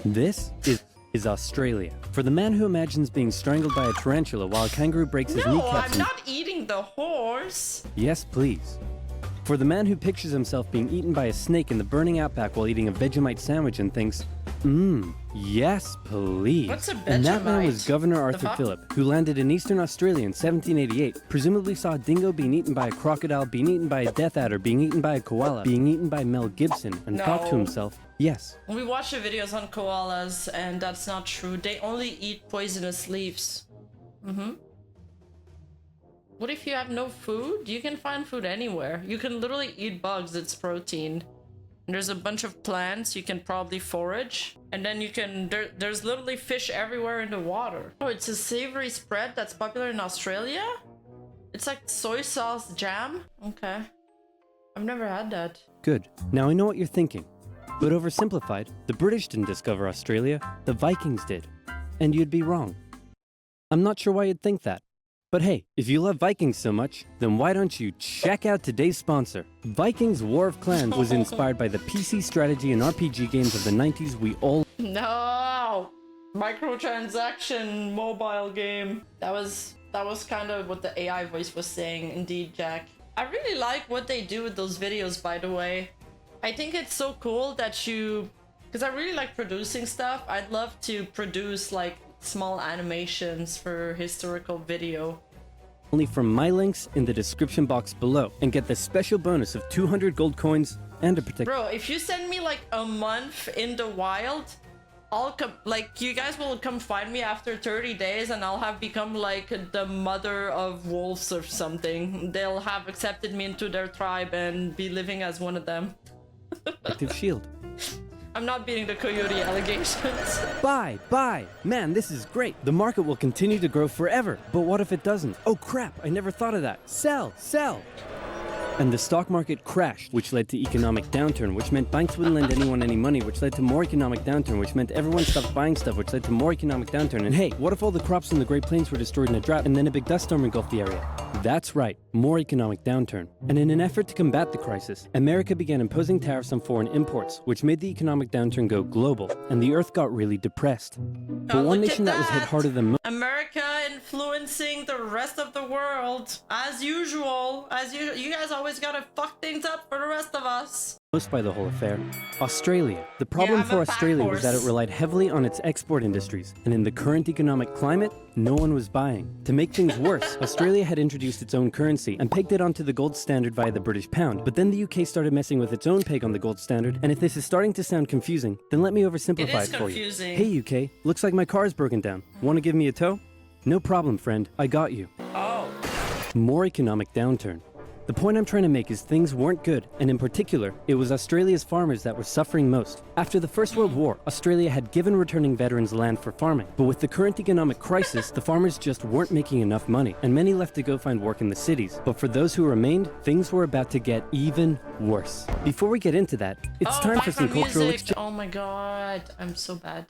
This is Australia. For the man who imagines being strangled by a tarantula while a kangaroo breaks his No, kneecaps. I'm not eating the horse. Yes, please. For the man who pictures himself being eaten by a snake in the burning outback while eating a Vegemite sandwich and thinks, yes, please. What's a And that man was Vegemite? Governor The Arthur fuck? Phillip, who landed in eastern Australia in 1788, presumably saw a dingo being eaten by a crocodile, being eaten by a death adder, being eaten by a koala, being eaten by Mel Gibson, and thought to No. himself, yes, We watch the videos on koalas, and that's not true. They only eat poisonous leaves. What if you have no food? You can find food anywhere. You can literally eat bugs, it's protein. And there's a bunch of plants you can probably forage. And then you can, there's literally fish everywhere in the water. Oh, it's a savory spread that's popular in Australia? It's like soy sauce jam? Okay. I've never had that. good. Now I know what you're thinking. But oversimplified, the British didn't discover Australia, the Vikings did. And you'd be wrong. I'm not sure why you'd think that. But hey, if you love Vikings so much, then why don't you check out today's sponsor? Vikings War of Clans was inspired by the PC strategy and RPG games of the 90s we all No! Microtransaction mobile game. That was kind of what the AI voice was saying, indeed, Jack. I really like what they do with those videos, by the way. I think it's so cool that you... Because I really like producing stuff. I'd love to produce, like, small animations for historical video. only from my links in the description box below and get the special bonus of 200 gold coins and a protect. Bro, if you send me, like, a month in the wild... I'll come, like, you guys will come find me after 30 days and I'll have become like the mother of wolves or something. They'll have accepted me into their tribe and be living as one of them. Protective shield. I'm not beating the coyote allegations. Buy! Man, this is great. The market will continue to grow forever. But what if it doesn't? Oh crap, I never thought of that. Sell! And the stock market crashed, which led to economic downturn, which meant banks wouldn't lend anyone any money, which led to more economic downturn, which meant everyone stopped buying stuff, which led to more economic downturn. And hey, what if all the crops in the Great Plains were destroyed in a drought and then a big dust storm engulfed the area? That's right, more economic downturn. And in an effort to combat the crisis, America began imposing tariffs on foreign imports, which made the economic downturn go global, and the earth got really depressed. But one look nation at that was hit that. harder than most America influencing the rest of the world. As usual. You guys always gotta fuck things up for the rest of us. by the whole affair, Australia. The problem I'm for a pack Australia was that it horse. relied heavily on its export industries, and in the current economic climate, no one was buying. To make things worse, Australia had introduced its own currency and pegged it onto the gold standard via the British pound, but then the UK started messing with its own peg on the gold standard, and if this is starting to sound confusing, then let me oversimplify It is it for you. confusing. Hey UK, looks like my car is broken down. Want to give me a tow? No problem, friend. I got you. Oh. More economic downturn. The point I'm trying to make is things weren't good, and in particular, it was Australia's farmers that were suffering most. After the First World War, Australia had given returning veterans land for farming, but with the current economic crisis, the farmers just weren't making enough money, and many left to go find work in the cities. But for those who remained, things were about to get even worse. Before we get into that, it's time for some background cultural music. exchange. Oh my god, I'm so bad.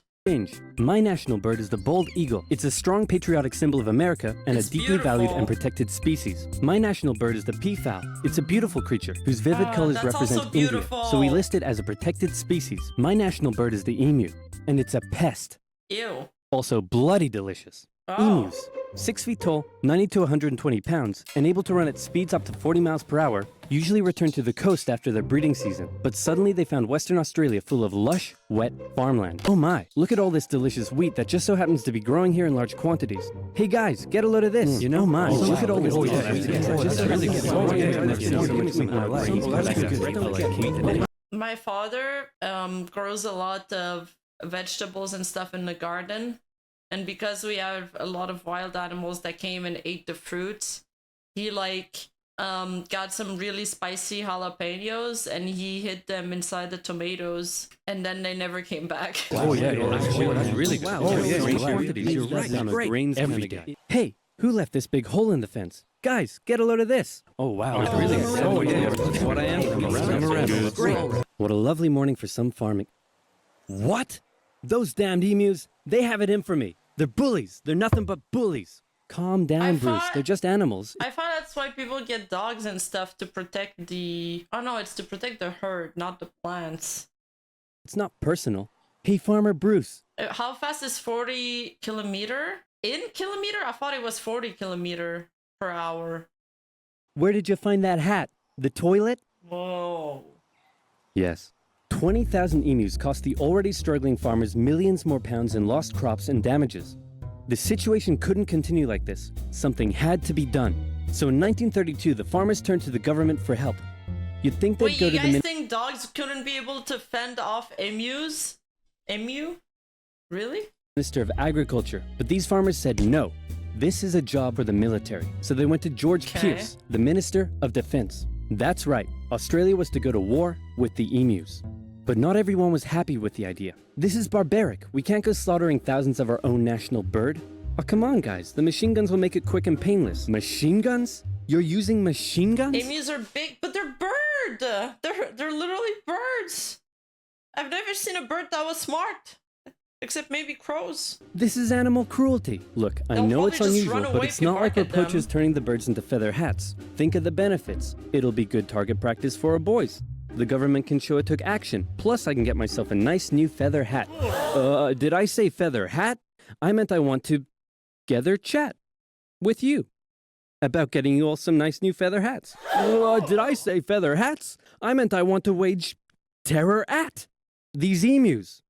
My national bird is the bald eagle. It's a strong patriotic symbol of America and It's a deeply valued beautiful. and protected species. My national bird is the peafowl. It's a beautiful creature whose vivid colors that's represent also India, beautiful. so we list it as a protected species. My national bird is the emu, and it's a pest. Ew. Also bloody delicious. Oh. Emus, 6 feet tall, 90 to 120 pounds, and able to run at speeds up to 40 miles per hour, usually return to the coast after their breeding season. But suddenly they found Western Australia full of lush, wet farmland. Oh my, look at all this delicious wheat that just so happens to be growing here in large quantities. Hey guys, get a load of this. You know mine. Look at all this delicious wheat that just so happens to be My father grows a lot of vegetables and stuff in the garden, and because we have a lot of wild animals that came and ate the fruits, he got some really spicy jalapenos and he hid them inside the tomatoes, and then they never came back. Oh yeah, that's really good. Oh yeah, you're right. Grains every day. Hey, who left this big hole in the fence? Guys, get a load of this. Oh wow, it's really good. Oh yeah, that's what I am. Great. What a lovely morning for some farming. What? Those damned emus, they have it in for me. They're bullies. They're nothing but bullies. Calm down, Bruce. They're just animals. I thought that's why people get dogs and stuff, to protect the... Oh no, it's to protect the herd, not the plants. It's not personal. Hey, Farmer Bruce. How fast is 40 kilometer? In kilometer? I thought it was 40 kilometer per hour. Where did you find that hat? The toilet? Whoa. Yes. 20,000 emus cost the already struggling farmers millions more pounds in lost crops and damages. The situation couldn't continue like this. Something had to be done. So in 1932, the farmers turned to the government for help. You'd think they'd Wait, go you to the guys think dogs couldn't be able to fend off emus? Emu? Really? Minister of Agriculture, but these farmers said no. This is a job for the military. So they went to George Pierce, the Minister of Defense. That's right, Australia was to go to war with the emus. But not everyone was happy with the idea. This is barbaric. We can't go slaughtering thousands of our own national bird. Oh, come on, guys. The machine guns will make it quick and painless. Machine guns? You're using machine guns? Emus are big, but they're bird. They're literally birds. I've never seen a bird that was smart. Except maybe crows. This is animal cruelty. Look, I They'll know it's probably just unusual, run but away it's if you not like we're bark at them. poachers turning the birds into feather hats. Think of the benefits. It'll be good target practice for our boys. The government can show it took action. Plus, I can get myself a nice new feather hat. Did I say feather hat? I meant I want to gather chat with you about getting you all some nice new feather hats. Did I say feather hats? I meant I want to wage terror at these emus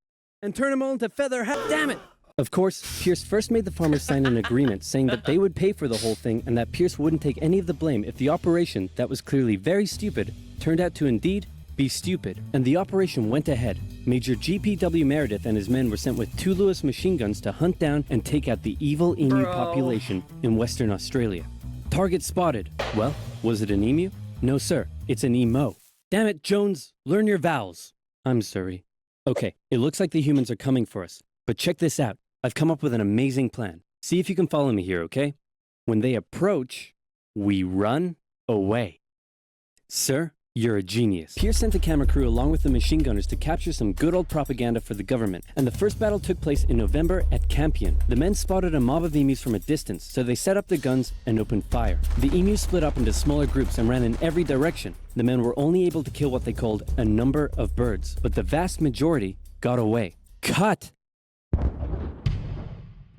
and turn them all into feather hats. Damn it! Of course, Pierce first made the farmers sign an agreement saying that they would pay for the whole thing and that Pierce wouldn't take any of the blame if the operation, that was clearly very stupid, turned out to indeed be stupid. And the operation went ahead. Major GPW Meredith and his men were sent with 2 Lewis machine guns to hunt down and take out the evil emu population in Western Australia. Target spotted. Well, was it an emu? No, sir. It's an emo. Damn it, Jones. Learn your vowels. I'm sorry. Okay, it looks like the humans are coming for us. But check this out. I've come up with an amazing plan. See if you can follow me here, okay? When they approach, we run away. Sir, you're a genius. Pierce sent a camera crew along with the machine gunners to capture some good old propaganda for the government, and the first battle took place in November at Campion. The men spotted a mob of emus from a distance, so they set up their guns and opened fire. The emus split up into smaller groups and ran in every direction. The men were only able to kill what they called a number of birds, but the vast majority got away. Cut!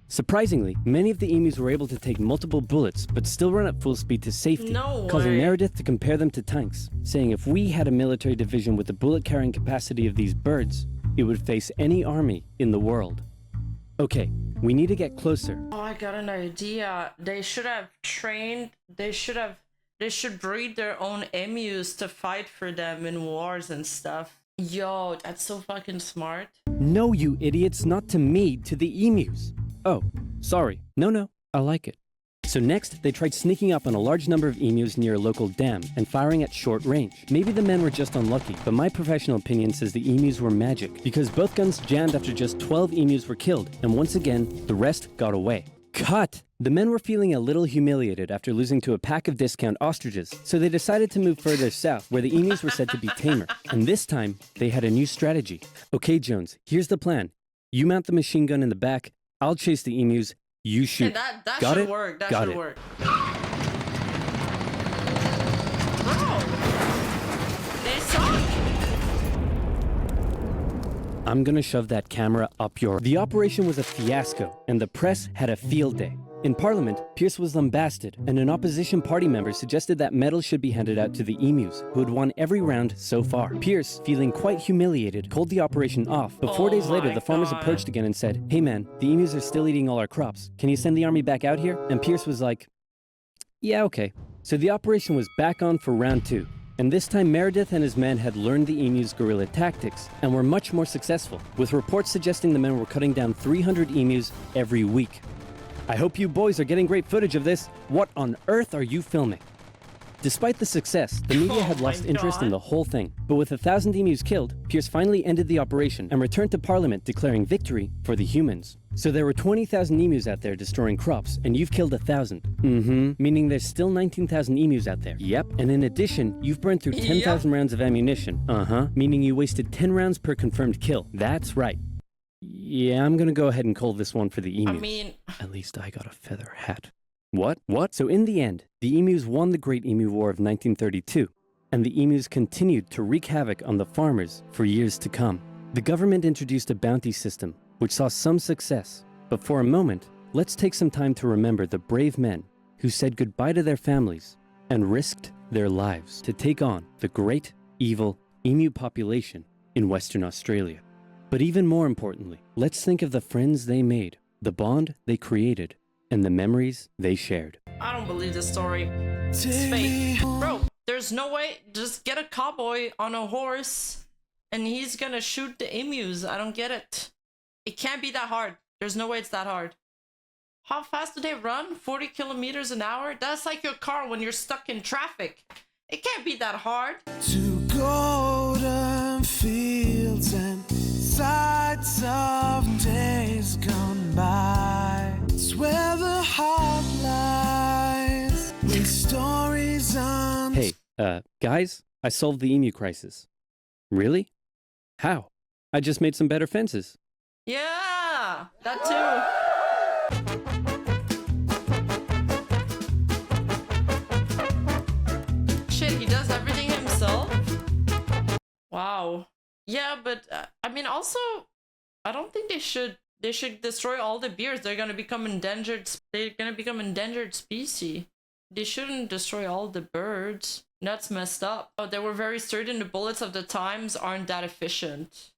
Surprisingly, many of the emus were able to take multiple bullets, but still run at full speed to safety, No causing way. Meredith to compare them to tanks, saying if we had a military division with the bullet-carrying capacity of these birds, it would face any army in the world. Okay, we need to get closer. Oh, I got an idea. They should have trained. They should breed their own emus to fight for them in wars and stuff. Yo, that's so fucking smart. No, you idiots, not to me, to the emus. Oh, sorry. No, I like it. So next, they tried sneaking up on a large number of emus near a local dam and firing at short range. Maybe the men were just unlucky, but my professional opinion says the emus were magic, because both guns jammed after just 12 emus were killed, and once again, the rest got away. Cut! The men were feeling a little humiliated after losing to a pack of discount ostriches, so they decided to move further south, where the emus were said to be tamer. And this time, they had a new strategy. Okay, Jones, here's the plan. You mount the machine gun in the back, I'll chase the emus, you shoot. Hey, that Got should it? work. That Got should it. work. Bro, they suck. I'm gonna shove that camera up your... The operation was a fiasco, and the press had a field day. In Parliament, Pierce was lambasted, and an opposition party member suggested that medals should be handed out to the emus, who had won every round so far. Pierce, feeling quite humiliated, called the operation off. But 4 days later, my the farmers God. approached again and said, "Hey man, the emus are still eating all our crops. Can you send the army back out here?" And Pierce was like, "Yeah, okay." So the operation was back on for round 2. And this time Meredith and his men had learned the emus' guerrilla tactics and were much more successful, with reports suggesting the men were cutting down 300 emus every week. I hope you boys are getting great footage of this. What on earth are you filming? Despite the success, the media had Oh my lost interest in God. the whole thing. But with 1,000 emus killed, Pierce finally ended the operation and returned to Parliament declaring victory for the humans. So there were 20,000 emus out there destroying crops, and you've killed 1,000. Meaning there's still 19,000 emus out there. Yep. And in addition, you've burned through 10,000 rounds of ammunition. Meaning you wasted 10 rounds per confirmed kill. That's right. Yeah, I'm gonna go ahead and call this one for the emus. I mean, At least I got a feather hat. What? So in the end, the emus won the Great Emu War of 1932, and the emus continued to wreak havoc on the farmers for years to come. The government introduced a bounty system, which saw some success. But for a moment, let's take some time to remember the brave men who said goodbye to their families and risked their lives to take on the great, evil emu population in Western Australia. But even more importantly, let's think of the friends they made, the bond they created, and the memories they shared. I don't believe this story. It's fake. Bro, there's no way. Just get a cowboy on a horse and he's gonna shoot the emus. I don't get it. It can't be that hard. There's no way it's that hard. How fast do they run? 40 kilometers an hour? That's like your car when you're stuck in traffic. It can't be that hard. To golden fields and sights of days gone by. It's where the heart lies with stories on. Hey, guys, I solved the emu crisis. Really? How? I just made some better fences. Yeah, that too. Shit, he does everything himself? Wow. Yeah, but I mean, also, I don't think they should destroy all the bears. They're gonna become endangered. They're gonna become endangered species. They shouldn't destroy all the birds. That's messed up. Oh, they were very certain the bullets of the times aren't that efficient.